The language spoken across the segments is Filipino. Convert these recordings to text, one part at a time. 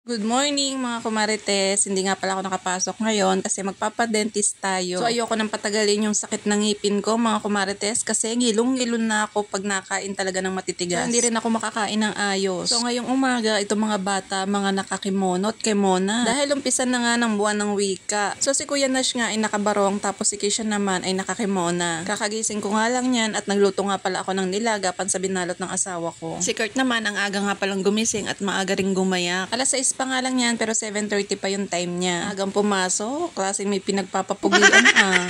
Good morning mga kumarites. Hindi nga pala ako nakapasok ngayon kasi magpapadentist tayo. So ayoko nang patagalin yung sakit ng ngipin ko mga kumarites kasi ngilong-ngilon na ako pag nakain talaga ng matitigas. So, hindi rin ako makakain ng ayos. So ngayong umaga, itong mga bata, mga nakakimono at kemona. Dahil umpisan na nga ng buwan ng wika. So si Kuya Nash nga ay nakabarong tapos si Kisha naman ay nakakimona. Kakagising ko nga lang yan at nagluto nga pala ako ng nilaga sa binalot ng asawa ko. Si Kurt naman ang aga nga palang gumising at maaga ring gumayak. Alas 6 pa nga lang yan pero 7:30 pa yung time niya. Agang pumasok, klaseng may pinagpapapugian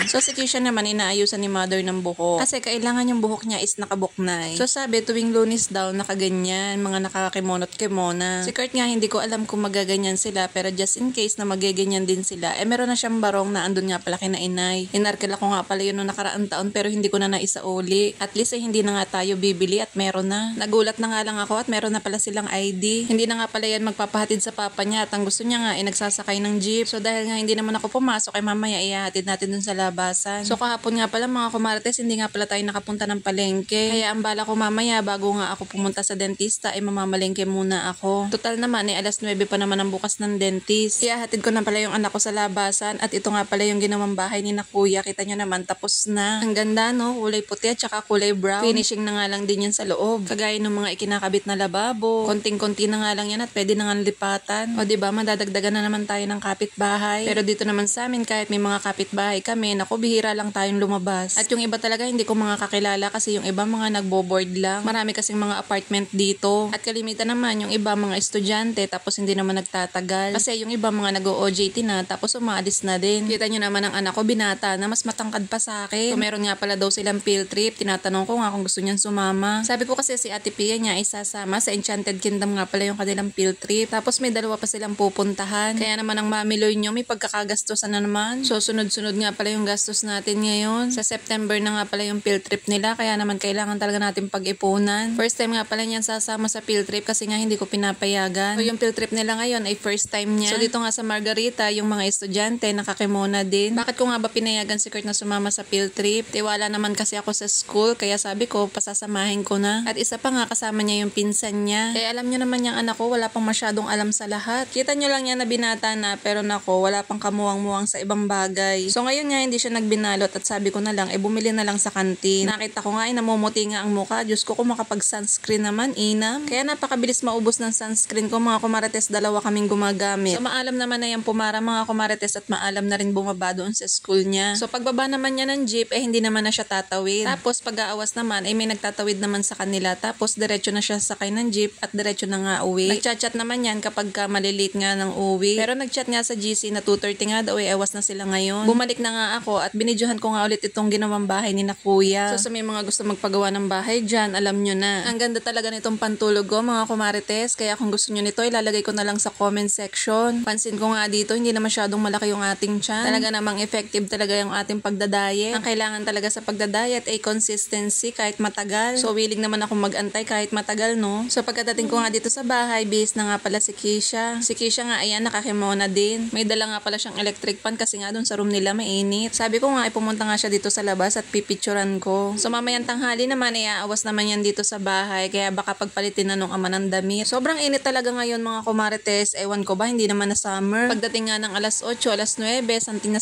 So si Kisha naman inaayusan ni mother ng buhok. Kasi kailangan yung buhok niya is nakabuknay. So sabi tuwing Lunes daw nakaganyan, mga nakakakimonot kimona. Si Kurt nga hindi ko alam kung magaganyan sila pero just in case na magaganyan din sila, meron na siyang barong na andun nga pala kina inay. Inarkila ko nga pala yun noong nakaraang taon pero hindi ko na naisauli. At least hindi na nga tayo bibili at meron na. Nagulat na nga lang ako at meron na pala silang ID. Hindi na nga pala yan magpapahatid sa papa niya at ang gusto niya nga ay nagsasakay ng jeep. So dahil nga hindi naman ako pumasok ay mamaya ihahatid natin dun sa labasan. So kahapon nga pala mga kumarites hindi nga pala tayo nakapunta ng palengke. Kaya ang bala ko mamaya bago nga ako pumunta sa dentista ay mamamalengke muna ako. Total naman alas 9 pa naman ang bukas ng dentist. Ihahatid ko na pala yung anak ko sa labasan at ito nga pala yung ginawang bahay ni na kuya. Kita nyo naman tapos na. Ang ganda no, kulay puti at saka kulay brown. Finishing na nga lang din yan sa loob. Kagaya ng mga ikinakabit na lababo. Konting-konti na nga lang yan at pwede na nga lipatan. O diba, madadagdagan na naman tayo ng kapitbahay. Pero dito naman sa amin, kahit may mga kapitbahay kami, naku, bihira lang tayong lumabas. At yung iba talaga, hindi ko mga kakilala kasi yung iba mga nagbo-board lang. Marami kasing mga apartment dito. At kalimitan naman, yung iba mga estudyante, tapos hindi naman nagtatagal. Kasi yung iba mga nag-OJT na, tapos umaalis na din. Kita nyo naman ang anak ko, binata na, mas matangkad pa sa akin. So meron nga pala daw silang field trip. Tinatanong ko nga kung gusto niyan sumama. Sabi ko kasi si Ate Pia niya isasama sa Enchanted Kingdom nga pala yung kanilang field trip. Tapos may dalawa pa silang pupuntahan. Kaya naman ang mamiloy nyo, may pagkakagastosan na naman. So sunod-sunod nga pala yung gastos natin ngayon. Sa September na nga pala yung field trip nila. Kaya naman kailangan talaga natin pag-ipunan. First time nga pala niyan sasama sa field trip kasi nga hindi ko pinapayagan. So yung field trip nila ngayon ay first time niya. So dito nga sa Margarita, yung mga estudyante nakakimona din. Bakit ko nga ba pinayagan si Kurt na sumama sa field trip? Tiwala naman kasi ako sa school. Kaya sabi ko, pasasamahin ko na. At isa pa nga kasama niya yung pinsan niya. Eh alam niyo naman yung anak ko, wala pang masyadong alam sa lahat. Kita nyo lang yan na binata na pero nako wala pang kamuwang-muwang sa ibang bagay. So ngayon nga hindi siya nagbinalot at sabi ko na lang bumili na lang sa kantin. Nakita ko nga namumuti nga ang mukha. Diyos ko kung makapag-sunscreen naman inam. Kaya napakabilis maubos ng sunscreen ko mga kumarites, dalawa kaming gumagamit. So maalam naman na yan pumara mga kumarites at maalam na rin bumaba doon sa school niya. So pagbaba naman niya ng jeep hindi naman na siya tatawid. Tapos pag-aawas naman may nagtatawid naman sa kanila. Tapos diretso na siya sakay ng jeep at diretso na nga uwi. Nagchat-chat naman yan kapag malilate nga ng uwi. Pero nagchat nga sa GC na 2:30 nga daw awas na sila ngayon. Bumalik na nga ako at binidyohan ko nga ulit itong ginawang bahay ni na kuya. So sa may mga gusto magpagawa ng bahay dyan, alam nyo na. Ang ganda talaga nitong pantulog ko mga kumarites. Kaya kung gusto nyo nito, ilalagay ko na lang sa comment section. Pansin ko nga dito, hindi na masyadong malaki yung ating tiyan. Talaga namang effective talaga yung ating pagdadayet. Ang kailangan talaga sa pagdadayet ay consistency kahit matagal. So willing naman ako mag-antay kahit matagal no. So pagkadating ko nga dito sa bahay, bihis na nga pala si Kisha. Si Kisha nga ayan nakakimona din. May dala nga pala siyang electric fan kasi nga dun sa room nila mainit. Sabi ko nga pumunta nga siya dito sa labas at pipicturan ko. So mamayang tanghali naman aawas naman yan dito sa bahay kaya baka pagpalitin na nung ama ng damit. Sobrang init talaga ngayon mga kumarites. Ewan ko ba hindi naman na summer. Pagdating nga ng alas 8, alas 9,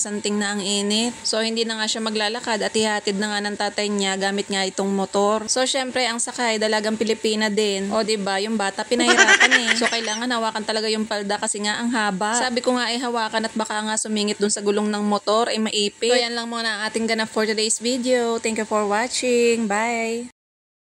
santing na ang init. So hindi na nga siya maglalakad at ihatid na nga ng tatay niya gamit nga itong motor. So syempre ang sakay dalagang Pilipina din. O diba yung bata pinahirapan So kailangan hawakan talaga yung palda kasi nga ang haba. Sabi ko nga hawakan at baka nga sumingit dun sa gulong ng motor maipit. So yan lang muna ang ating ganap for today's video. Thank you for watching. Bye!